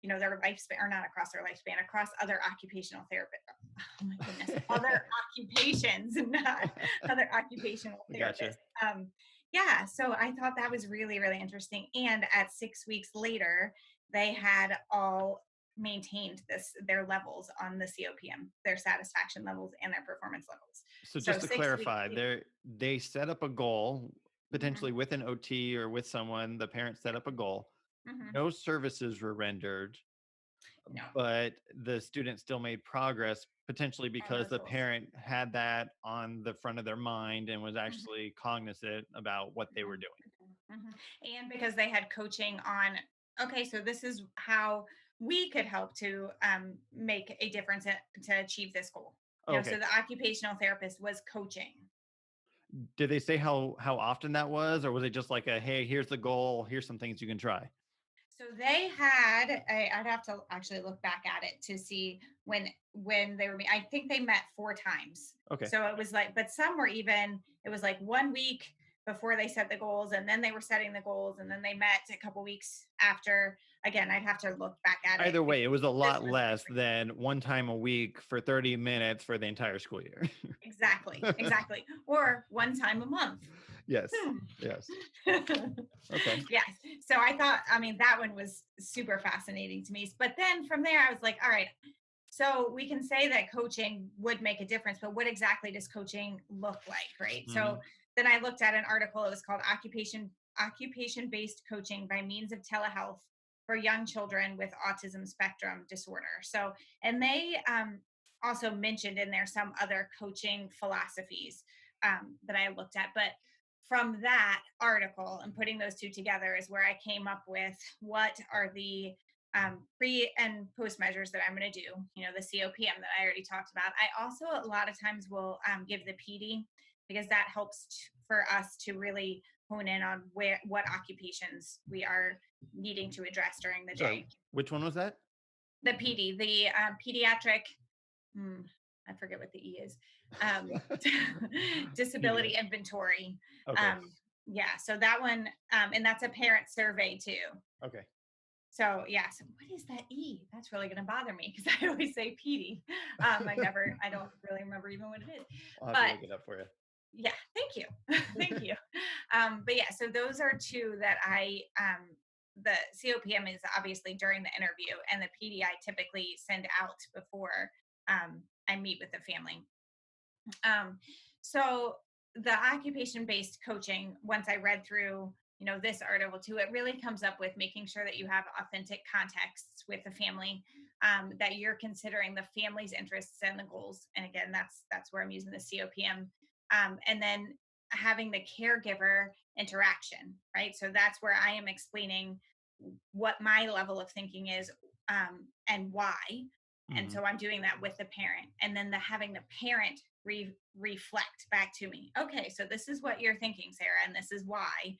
their lifespan, or not across their lifespan, across other occupational therapists. Oh my goodness, other occupations, not other occupational Gotcha. therapists. Yeah, so I thought that was really, really interesting. And at 6 weeks later, they had all maintained their levels on the COPM, their satisfaction levels and their performance levels. So So just to 6 weeks clarify, later, they set up a goal, mhm, potentially with an OT or with someone, the parents set up a goal. mhm, No services were rendered, no, but the student still made progress, potentially on because those the goals. parent had that on the front of their mind and was Mhm, actually cognizant about what they were mhm, doing. mhm. And because they had coaching on, okay, so this is how we could help to make a difference to achieve this goal. So Okay. the occupational therapist was coaching. Did they say how often that was, or was it just like a, hey, here's the goal, here's some things you can try? So they had, I'd have to actually look back at it to see when they were, I think they met 4 times. Okay. So it was like, but some were even, it was like 1 week before they set the goals, and then they were setting the goals, and then they met a couple weeks after. Again, I'd have to look back at it Either way, because it was a this lot was less than one time a week for 30 minutes for the entire school year. exactly, or 1 time a month. Yes. Hmm. Yes. Okay. Yes. So I thought, I mean, that one was super fascinating to me. But then from there, I was like, all right, so we can say that coaching would make a difference, but what exactly does coaching look like? Right. So Mhm. then I looked at an article, it was called Occupation Based Coaching by Means of Telehealth for Young Children with Autism Spectrum Disorder. So, and they also mentioned in there some other coaching philosophies that I looked at. But from that article and putting those two together is where I came up with what are the pre and post measures that I'm going to do. The COPM that I already talked about. I also a lot of times will give the PD because that helps for us to really hone in on what occupations we are needing to address during the Sorry, day. which one was that? The PD, the pediatric, hmm, I forget what the E is, um, disability Pediatric. inventory. Okay. Um, yeah, so that one, and that's a parent survey too. Okay. So yeah, so what is that E? That's really going to bother me because I always say PD. I don't really remember even what it is. I'll have to But look it up for you. yeah, thank you, thank you. But yeah, so those are two that the COPM is obviously during the interview, and the PD I typically send out before I meet with the family. So the occupation based coaching, once I read through, this article too, it really comes up with making sure that you have authentic contexts with the family, that you're considering the family's interests and the goals. And again, that's where I'm using the COPM. And then having the caregiver interaction, right? So that's where I am explaining what my level of thinking is, and why. And Mhm. so I'm doing that with the parent, and then having the parent reflect back to me. Okay, so this is what you're thinking, Sarah, and this is why.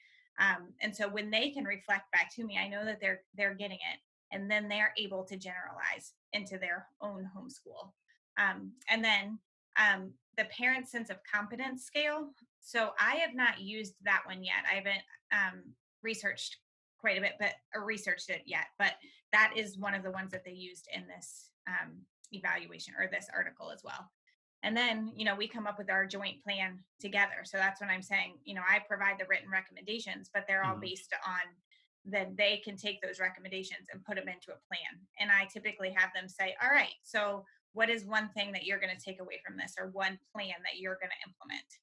And so when they can reflect back to me, I know that they're getting it, and then they're able to generalize into their own homeschool. And then the parent sense of competence scale. So I have not used that one yet. I haven't researched quite a bit, but or researched it yet. But that is one of the ones that they used in this evaluation or this article as well. And then, we come up with our joint plan together. So that's what I'm saying. I provide the written recommendations, but they're all Mhm. based on then they can take those recommendations and put them into a plan. And I typically have them say, all right, so what is one thing that you're going to take away from this, or one plan that you're going to implement?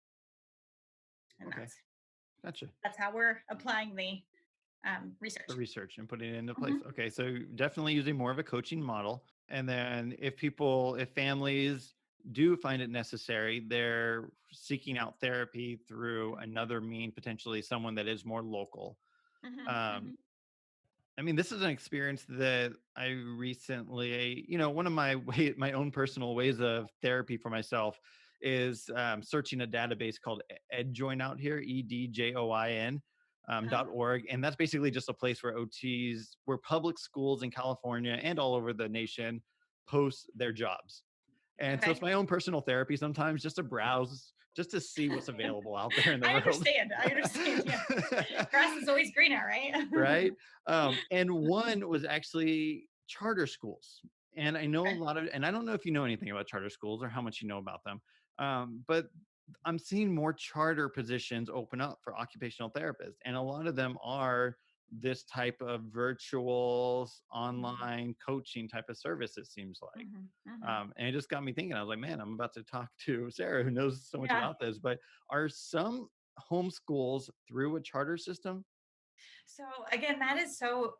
And Okay. Gotcha. that's how we're applying the The research. research and putting it into place. Mhm. Okay. So definitely using more of a coaching model. And then if families do find it necessary, they're seeking out therapy through another mean, potentially someone that is more local. Mhm. Um, Mhm. I mean, this is an experience that I recently, one of my own personal ways of therapy for myself is searching a database called EdJoin out here, EDJOIN. Uh-huh. .org, and that's basically just a place where public schools in California and all over the nation post their jobs. And so it's Okay. my own personal therapy sometimes, just to browse just to see what's available out there in the I world. understand. I understand. Yeah. Grass is always greener, right? Right? And one was actually charter schools. And I know a lot of, and I don't know if you know anything about charter schools or how much you know about them, but I'm seeing more charter positions open up for occupational therapists. And a lot of them are this type of virtual Mhm, online coaching type of service, it seems like. mhm, mhm. And it just got me thinking. I was like, man, I'm about to talk to Sarah, who knows so much Yeah. about this. But are some homeschools through a charter system? So again,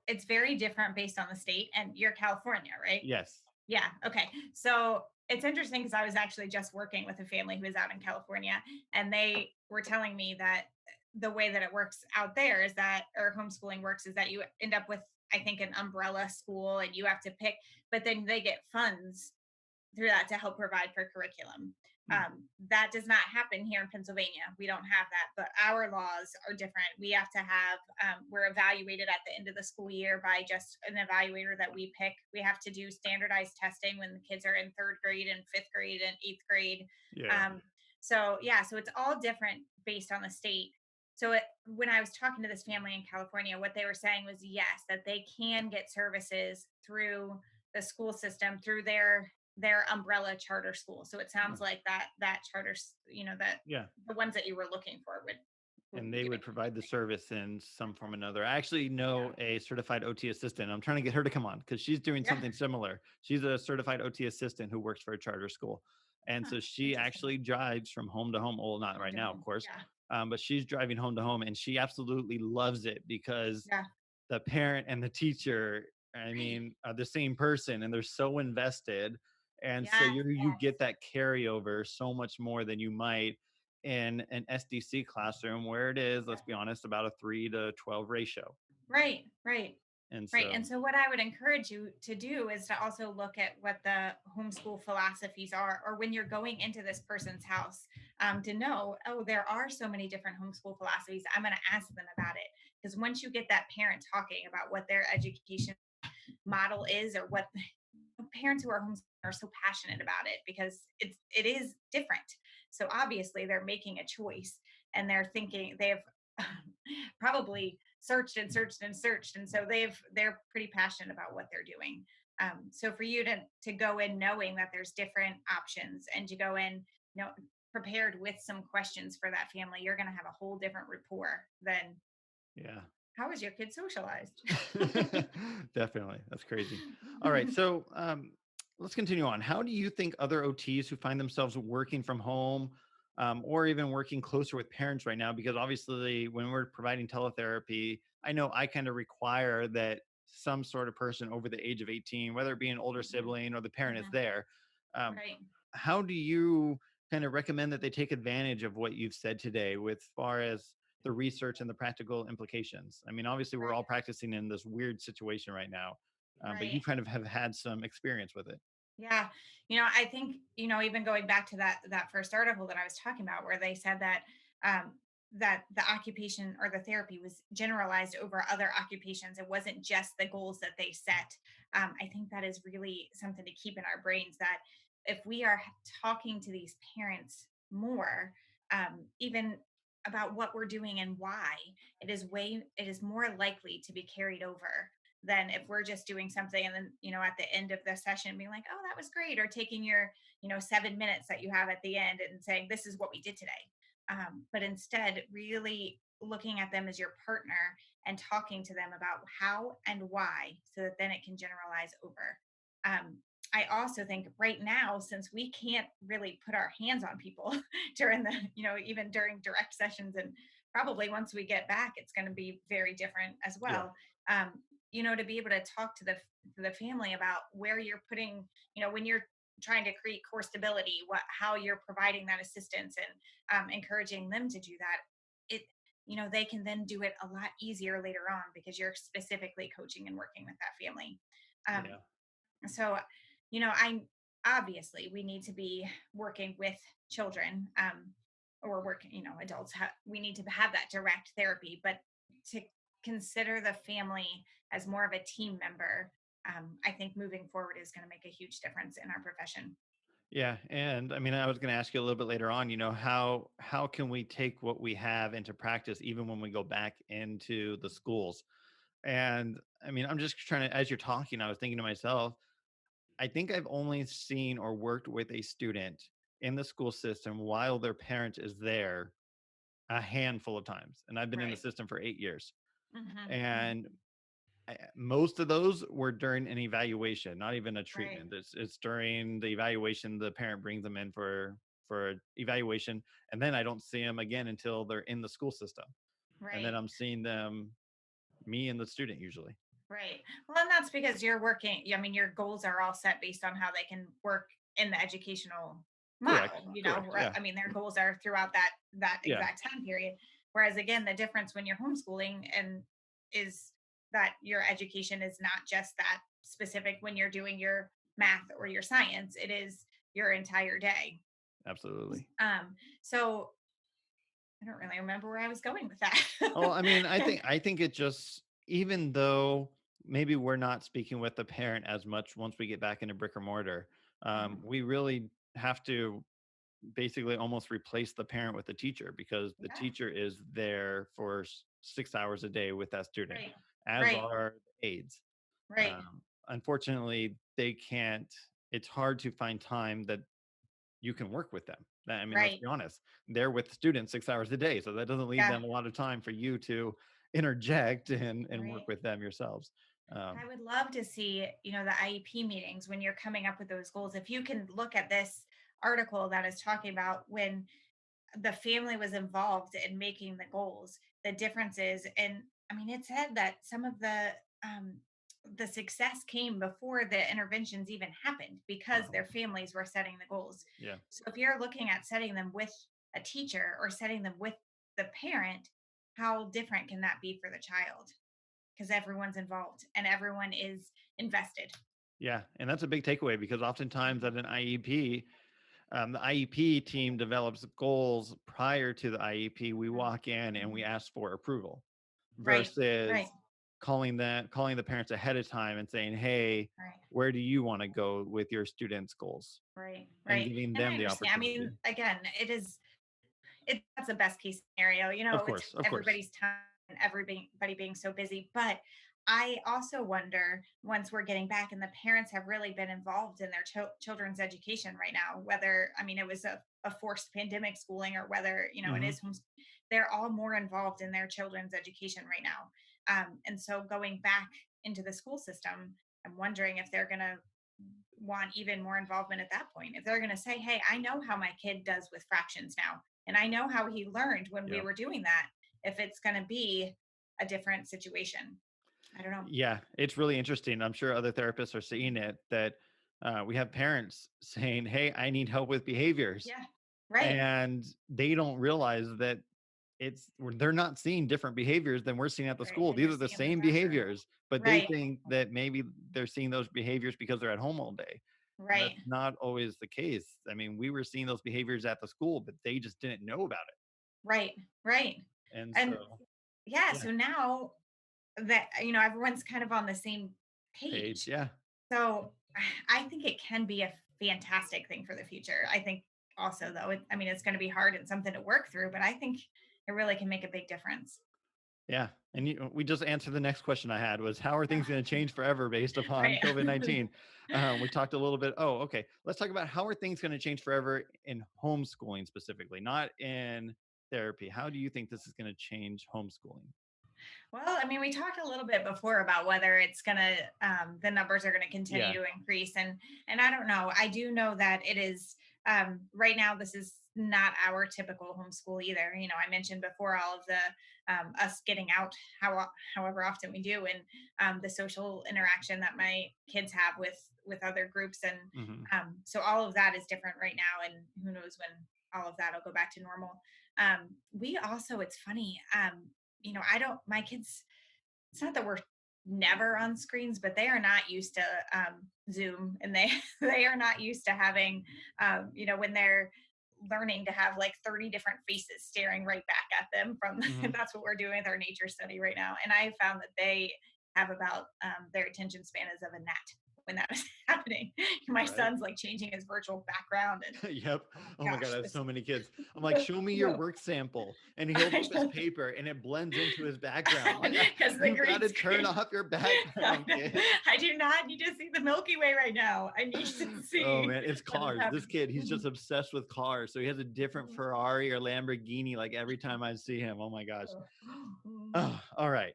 it's very different based on the state, and you're California, right? Yes. Yeah. Okay. So it's interesting because I was actually just working with a family who is out in California, and they were telling me that the way that it works out there is that, or homeschooling works, is that you end up with, I think, an umbrella school and you have to pick, but then they get funds through that to help provide for curriculum. Hmm. That does not happen here in Pennsylvania. We don't have that, but our laws are different. We have to have, we're evaluated at the end of the school year by just an evaluator that we pick. We have to do standardized testing when the kids are in third grade and fifth grade and eighth grade. Yeah. Um, so it's all different based on the state. When I was talking to this family in California, what they were saying was yes, that they can get services through the school system through their umbrella charter school. So it Huh. sounds like that charters, that Yeah. the ones that you were looking for would And be they doing would the provide same the thing. service in some form or another. I actually Yeah. know a certified OT assistant. I'm trying to get her to come on because she's doing Yeah. something similar. She's a certified OT assistant who works for a charter school. And Huh. so she Interesting. actually drives from home to home. Well, not Home right to now, of home. course, Yeah. but she's driving home to home and she absolutely loves it because Yeah. the parent and the teacher, I Right. mean, are the same person and they're so invested. And so Yes. you get Yes. that carryover so much more than you might in an SDC classroom where it is, let's be honest, about a 3 to 12 ratio. Right. Right. And Right. so, And so, what I would encourage you to do is to also look at what the homeschool philosophies are, or when you're going into this person's house, to know, oh, there are so many different homeschool philosophies. I'm going to ask them about it. Because once you get that parent talking about what their education model is, or what parents who are homeschooling are so passionate about it because it is different. So obviously they're making a choice, and they're thinking they've probably searched and searched and searched, and so they're pretty passionate about what they're doing. So for you to go in knowing that there's different options, and to go in, prepared with some questions for that family, you're going to have a whole different rapport than yeah. how was your kid socialized. Definitely. That's crazy. All right. So let's continue on. How do you think other OTs who find themselves working from home or even working closer with parents right now? Because obviously, when we're providing teletherapy, I know I kind of require that some sort of person over the age of 18, whether it be an older Mhm, sibling or the parent is mhm. there. Um, Right. how do you kind of recommend that they take advantage of what you've said today with far as the research and the practical implications? I mean, obviously, we're Right. all practicing in this weird situation right now, but you Right. kind of have had some experience with it. Yeah. I think, even going back to that first article that I was talking about, where they said that um that the occupation or the therapy was generalized over other occupations. It wasn't just the goals that they set. I think that is really something to keep in our brains, that if we are talking to these parents more, even about what we're doing and why, it is more likely to be carried over than if we're just doing something and then, at the end of the session being like, oh, that was great, or taking your, 7 minutes that you have at the end and saying, this is what we did today. But instead, really looking at them as your partner and talking to them about how and why, so that then it can generalize over. Um, I also think right now, since we can't really put our hands on people during the, even during direct sessions, and probably once we get back, it's going to be very different as Yeah. well. Um, to be able to talk to the family about where you're putting, when you're trying to create core stability, how you're providing that assistance, and encouraging them to do that. It they can then do it a lot easier later on because you're specifically coaching and working with that family. um, Yeah. so I obviously we need to be working with children, or working, adults we need to have that direct therapy, but to consider the family as more of a team member, I think moving forward is going to make a huge difference in our profession. Yeah, and I mean, I was going to ask you a little bit later on, how can we take what we have into practice even when we go back into the schools? And I mean, I'm just trying to, as you're talking, I was thinking to myself, I think I've only seen or worked with a student in the school system while their parent is there a handful of times, and I've been in the Right. system for 8 years. Hmm. And most of those were during an evaluation, not even a Right. treatment. It's during the evaluation. The parent brings them in for evaluation, and then I don't see them again until they're in the school system, and then Right. I'm seeing them, me and the student usually. Right. Well, and that's because you're working, I mean, your goals are all set based on how they can work in the educational Correct. model, you know, Correct. Yeah. I mean, their goals are throughout that Yeah. exact time period. Whereas again, the difference when you're homeschooling and is that your education is not just that specific when you're doing your math or your science, it is your entire day. Absolutely. Um, so I don't really remember where I was going with that. Oh, I mean, I think it just, even though maybe we're not speaking with the parent as much once we get back into brick or mortar, Mhm. we really have to basically almost replace the parent with the teacher, because the Yeah. teacher is there for 6 hours a day with that student, Right. as Right. are the aides. Right. Unfortunately, they can't. It's hard to find time that you can work with them. I mean, let's Right. be honest. They're with students 6 hours a day, so that doesn't leave Yeah. them a lot of time for you to interject and work Right. with them yourselves. Um, I would love to see, the IEP meetings when you're coming up with those goals. If you can look at this article that is talking about when the family was involved in making the goals, the differences. And I mean, it said that some of um, the success came before the interventions even happened because wow. their families were setting the goals. Yeah. So if you're looking at setting them with a teacher or setting them with the parent, how different can that be for the child? Because everyone's involved and everyone is invested. Yeah, and that's a big takeaway, because oftentimes at an IEP, the IEP team develops goals prior to the IEP. We Mhm. walk in and we Mhm. ask for approval, Right, right, versus calling the parents ahead of time and saying, "Hey, right. where do you want to go with your students' goals?" Right, And right. giving And I them the understand. I opportunity. mean, again, that's a best case scenario. Of It's course, of course. everybody's time and everybody being so busy. But I also wonder once we're getting back and the parents have really been involved in their children's education right now, whether, I mean, it was a forced pandemic schooling or whether, it Hmm. is they're all more involved in their children's education right now. And so going back into the school system, I'm wondering if they're going to want even more involvement at that point. If they're going to say, hey, I know how my kid does with fractions now, and I know how he learned when we Yep. were doing that, if it's going to be a different situation. I don't know. Yeah, it's really interesting. I'm sure other therapists are seeing it, that we have parents saying, "Hey, I need help with behaviors," Yeah. Right. and they don't realize that they're not seeing different behaviors than we're seeing at the Right. school. Then These you're are the seeing the same pressure. behaviors, but they Right. think that maybe they're seeing those behaviors because they're at home all day. And Right. that's not always the case. I mean, we were seeing those behaviors at the school, but they just didn't know about Right. Right. it. And And so, yeah, yeah, so now that, everyone's kind of on the same page, page. yeah. So I think it can be a fantastic thing for the future. I think also, though, I mean, it's going to be hard and something to work through, but I think it really can make a big difference. Yeah, and we just answered the next question I had, was how are things going to change forever based upon Right. COVID-19? We talked a little bit. Oh, okay. Let's talk about how are things going to change forever in homeschooling specifically, not in therapy. How do you think this is going to change homeschooling? Well, I mean, we talked a little bit before about whether it's gonna the numbers are gonna continue Yeah. to increase, and I don't know. I do know that it is right now. This is not our typical homeschool either. I mentioned before all of the us getting out, however often we do, and the social interaction that my kids have with other groups, and Hmm. so all of that is different right now, and who knows when all of that will go back to normal. We also, it's funny. I don't, my kids, it's not that we're never on screens, but they are not used to Zoom, and they, they are not used to having, when they're learning to have like 30 different faces staring right back at them from, Hmm. that's what we're doing with our nature study right now. And I found that they have about their attention span is of a gnat. when that is happening. My Right. son's like changing his virtual background and Yep. oh my Oh my God, gosh, I have this so many kids. I'm like, show me your no. work sample. And he holds I up his know. paper and it blends into his background. I'm like, Because the you got green to turn screen. off your background, kid. I do not need to see the Milky Way right now. I need to Oh see man, it's what is cars. This happening. kid, he's just obsessed with cars. So he has a different Ferrari or Lamborghini like every time I see him. Oh my gosh. Oh, all right.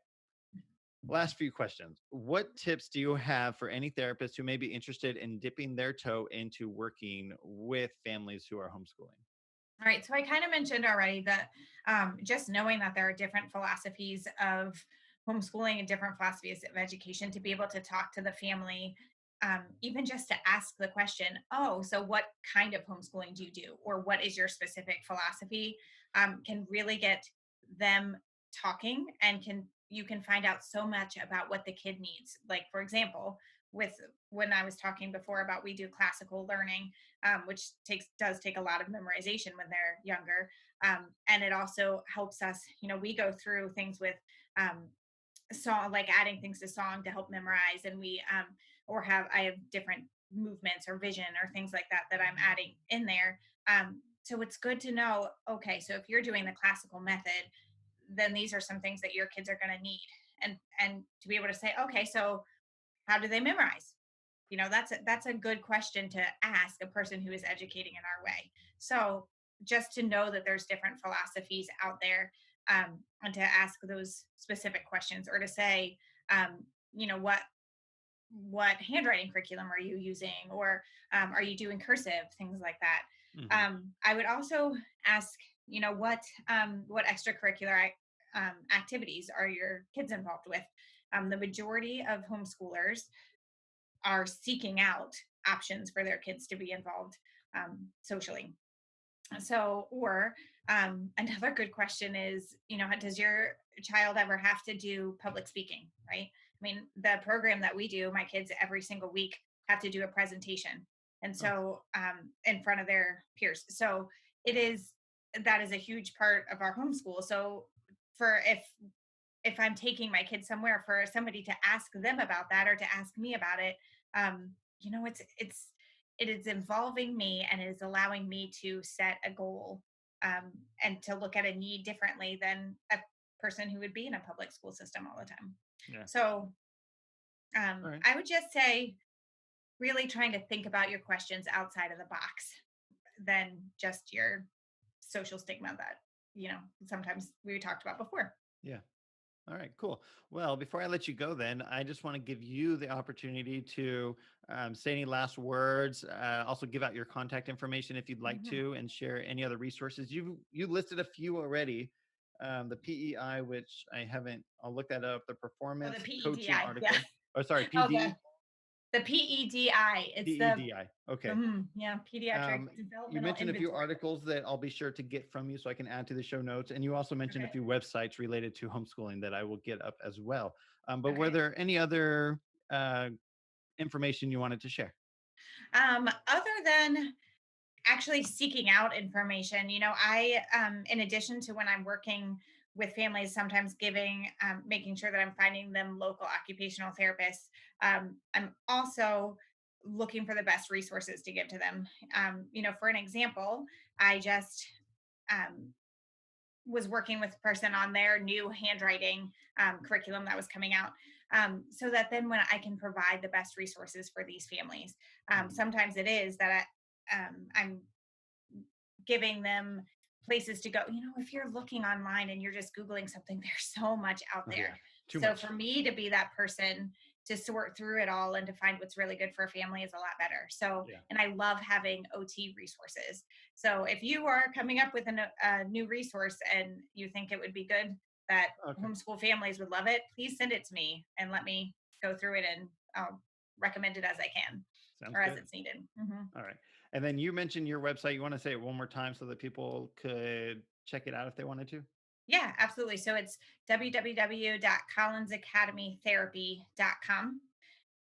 Last few questions. What tips do you have for any therapist who may be interested in dipping their toe into working with families who are homeschooling? All right. So I kind of mentioned already that just knowing that there are different philosophies of homeschooling and different philosophies of education to be able to talk to the family, even just to ask the question, oh, so what kind of homeschooling do you do? Or what is your specific philosophy? Can really get them talking and you can find out so much about what the kid needs. Like, for example, with when I was talking before about we do classical learning, which does take a lot of memorization when they're younger. And it also helps us, we go through things with um, song, like adding things to song to help memorize. And I have different movements or vision or things like that I'm adding in there. So it's good to know, okay, so if you're doing the classical method, then these are some things that your kids are going to need. And to be able to say, okay, so how do they memorize? That's a good question to ask a person who is educating in our way. So just to know that there's different philosophies out there, and to ask those specific questions, or to say, um, what handwriting curriculum are you using, or are you doing cursive, things like that. Hmm. I would also ask, what extracurricular activities are your kids involved with. The majority of homeschoolers are seeking out options for their kids to be involved socially. So, or another good question is, does your child ever have to do public speaking? Right. I mean, the program that we do, my kids every single week have to do a presentation. And Oh, so, in front of their peers. So that is a huge part of our homeschool. So for if I'm taking my kids somewhere, for somebody to ask them about that or to ask me about it, um, it is involving me, and it is allowing me to set a goal, and to look at a need differently than a person who would be in a public school system all the time. yeah. So All right. I would just say, really trying to think about your questions outside of the box than just your social stigma that sometimes we talked about before. Yeah. All right, cool. Well, before I let you go, then I just want to give you the opportunity to say any last words. Also, give out your contact information if you'd like Mhm. to, and share any other resources. You listed a few already. The PEI, which I haven't. I'll look that up. The Oh, the performance coaching PEDI. Yeah. article. Oh, sorry, Okay. The PEDI. It's the PEDI. Okay. yeah, pediatric You developmental mentioned a few inventory. articles that I'll be sure to get from you so I can add to the show notes. And you also mentioned a Okay. few websites related to homeschooling that I will get up as well. But were Okay. there any other uh, information you wanted to share? Other than actually seeking out information, I, in addition to when I'm working with families, sometimes making sure that I'm finding them local occupational therapists, I'm also looking for the best resources to give to them. For an example, I just um, was working with a person on their new handwriting curriculum that was coming out, so that then when I can provide the best resources for these families. Mhm. Sometimes it is that I'm giving them places to go. If you're looking online and you're just Googling something, there's so much out Oh, yeah, there. too So for much. me to be that person to sort through it all and to find what's really good for a family is a lot better. So, Yeah. and I love having OT resources. So if you are coming up with a new resource and you think it would be good, that Okay. homeschool families would love it, please send it to me and let me go through it, and I'll recommend it as I can Sounds or as good. it's needed. Mhm. All right. And then you mentioned your website. You want to say it one more time so that people could check it out if they wanted to? Yeah, absolutely. So it's www.collinsacademytherapy.com.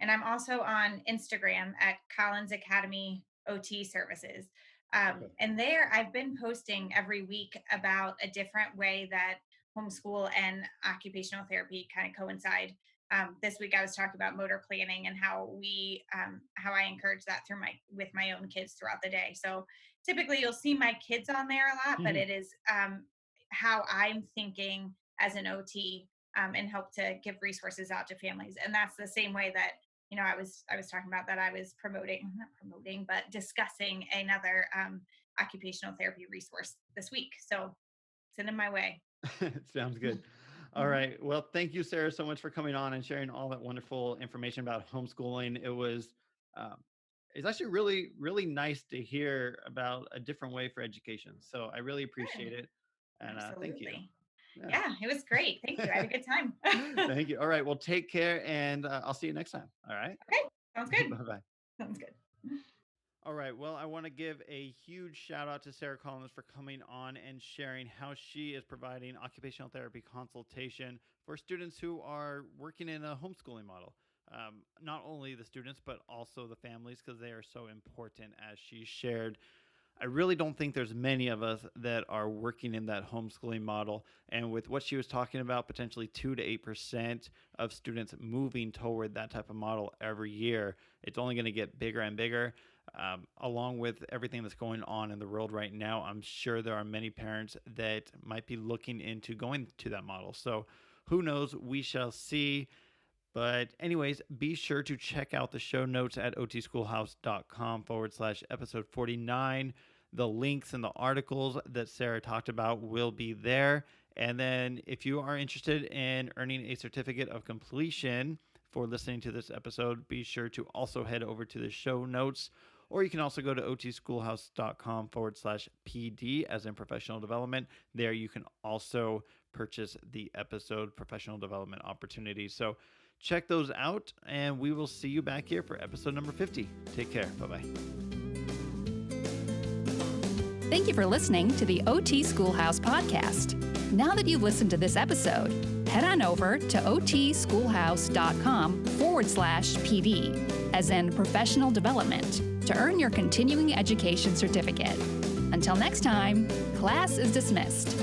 And I'm also on Instagram at Collins Academy OT Services. Okay. And there I've been posting every week about a different way that homeschool and occupational therapy kind of coincide. this week I was talking about motor planning and how I encourage that with my own kids throughout the day. So typically you'll see my kids on there a lot, but Mhm. it is how I'm thinking as an OT, and help to give resources out to families. And that's the same way that, I was talking about that I was not promoting, but discussing another occupational therapy resource this week. So send them my way. Sounds good. All right. Well, thank you, Sarah, so much for coming on and sharing all that wonderful information about homeschooling. Um, it's actually really, really nice to hear about a different way for education. So I really appreciate Good. it. And thank you. Absolutely. Yeah. Yeah, it was great. Thank you. I had a good time. Thank you. All right. Well, take care and I'll see you next time. All right. Okay. Sounds good. Bye bye. Sounds good. All right. Well, I want to give a huge shout out to Sarah Collins for coming on and sharing how she is providing occupational therapy consultation for students who are working in a homeschooling model. Not only the students, but also the families, because they are so important, as she shared. I really don't think there's many of us that are working in that homeschooling model. And with what she was talking about, potentially 2 to 8% of students moving toward that type of model every year, it's only going to get bigger and bigger. Along with everything that's going on in the world right now, I'm sure there are many parents that might be looking into going to that model. So who knows? We shall see. But anyways, be sure to check out the show notes at otschoolhouse.com/episode 49. The links and the articles that Sarah talked about will be there. And then if you are interested in earning a certificate of completion for listening to this episode, be sure to also head over to the show notes. Or you can also go to otschoolhouse.com/PD, as in professional development. There you can also purchase the episode professional development opportunities. So check those out, and we will see you back here for episode number 50. Take care. Bye-bye. Thank you for listening to the OT Schoolhouse podcast. Now that you've listened to this episode, head on over to otschoolhouse.com/PD, as in professional development, to earn your continuing education certificate. Until next time, class is dismissed.